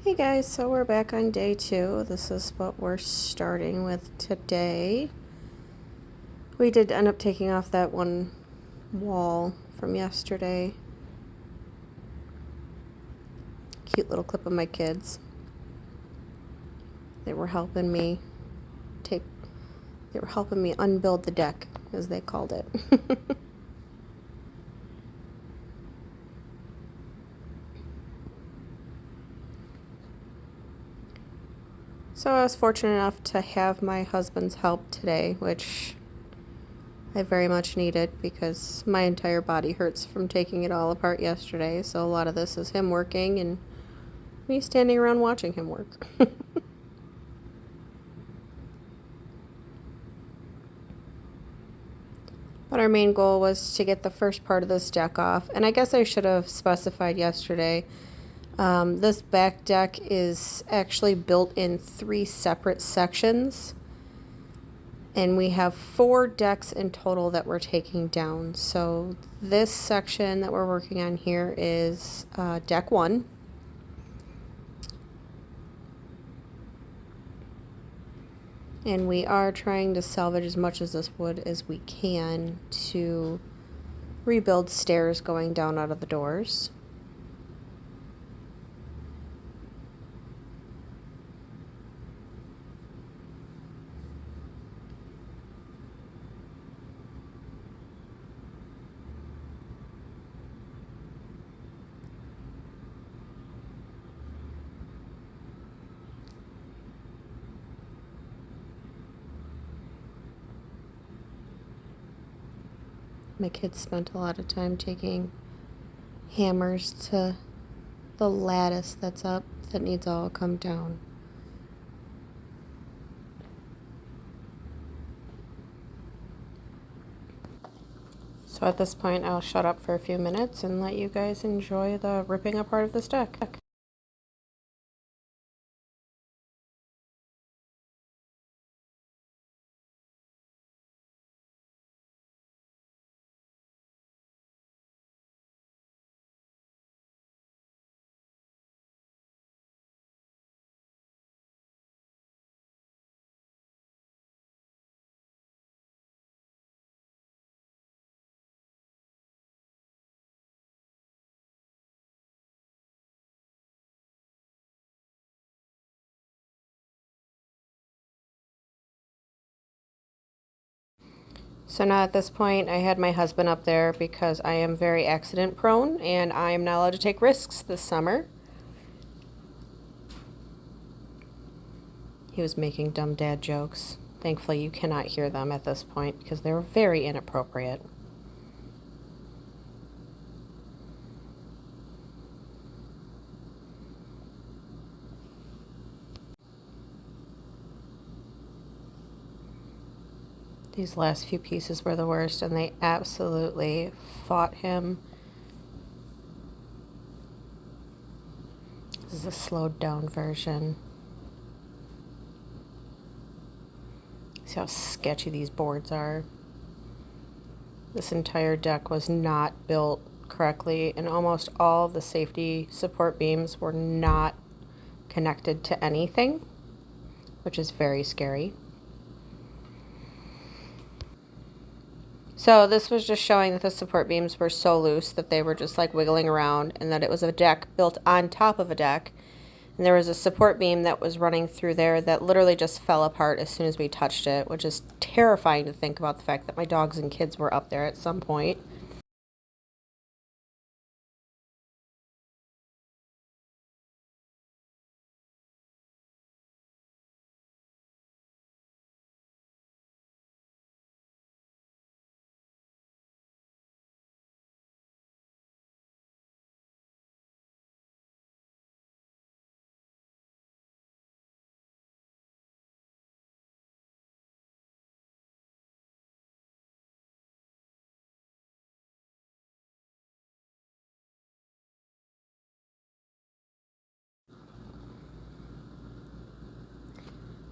Hey guys, so we're back on day 2. This is what we're starting with today. We did end up taking off that one wall from yesterday. Cute little clip of my kids. They were helping me take they were helping me unbuild the deck, as they called it. So I was fortunate enough to have my husband's help today, which I very much needed because my entire body hurts from taking it all apart yesterday. So a lot of this is him working and me standing around watching him work. But our main goal was to get the first part of this deck off. And I guess I should have specified yesterday. This back deck is actually built in 3 separate sections. And we have 4 decks in total that we're taking down. So this section that we're working on here is deck 1. And we are trying to salvage as much of this wood as we can to rebuild stairs going down out of the doors. My kids spent a lot of time taking hammers to the lattice that's up that needs all come down. So at this point, I'll shut up for a few minutes and let you guys enjoy the ripping apart of this deck. So now at this point, I had my husband up there because I am very accident prone and I am not allowed to take risks this summer. He was making dumb dad jokes. Thankfully, you cannot hear them at this point because they were very inappropriate. These last few pieces were the worst, and they absolutely fought him. This is a slowed down version. See how sketchy these boards are. This entire deck was not built correctly, and almost all of the safety support beams were not connected to anything, which is very scary. So this was just showing that the support beams were so loose that they were just like wiggling around, and that it was a deck built on top of a deck. And there was a support beam that was running through there that literally just fell apart as soon as we touched it, which is terrifying to think about the fact that my dogs and kids were up there at some point.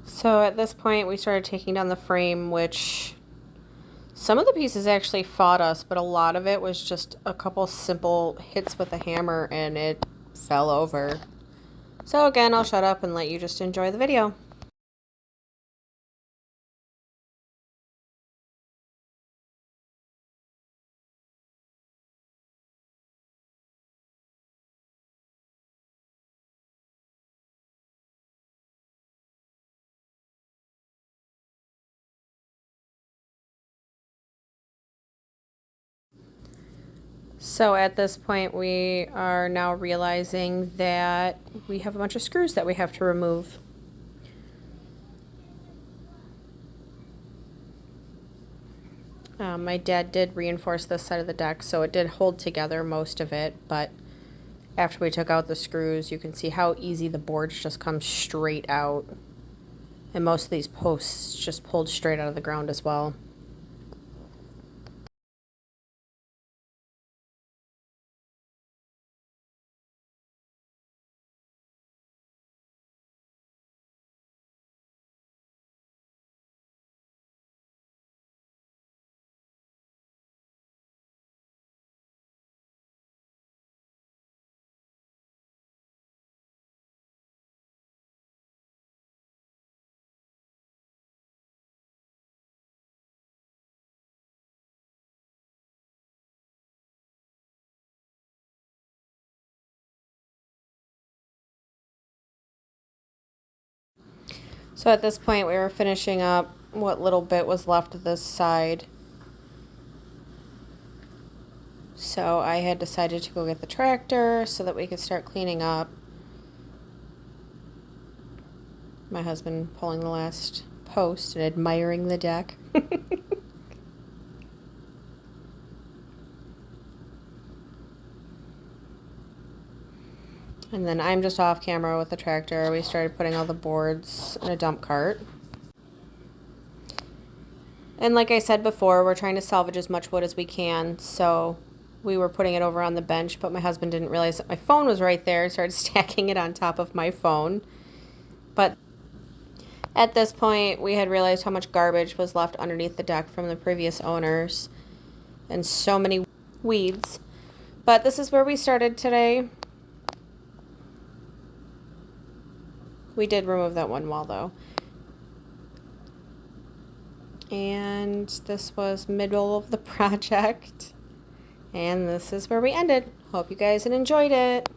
So at this point, we started taking down the frame, which some of the pieces actually fought us, but a lot of it was just a couple simple hits with a hammer and it fell over. So again, I'll shut up and let you just enjoy the video. So at this point, we are now realizing that we have a bunch of screws that we have to remove. My dad did reinforce this side of the deck, so it did hold together most of it, but after we took out the screws, you can see how easy the boards just come straight out. And most of these posts just pulled straight out of the ground as well. So at this point, we were finishing up what little bit was left of this side. So I had decided to go get the tractor so that we could start cleaning up. My husband pulling the last post and admiring the deck. And then I'm just off camera with the tractor. We started putting all the boards in a dump cart. And like I said before, we're trying to salvage as much wood as we can, so we were putting it over on the bench, but my husband didn't realize that my phone was right there and started stacking it on top of my phone. But at this point, we had realized how much garbage was left underneath the deck from the previous owners and so many weeds. But this is where we started today. We did remove that one wall though. And this was middle of the project. And this is where we ended. Hope you guys had enjoyed it.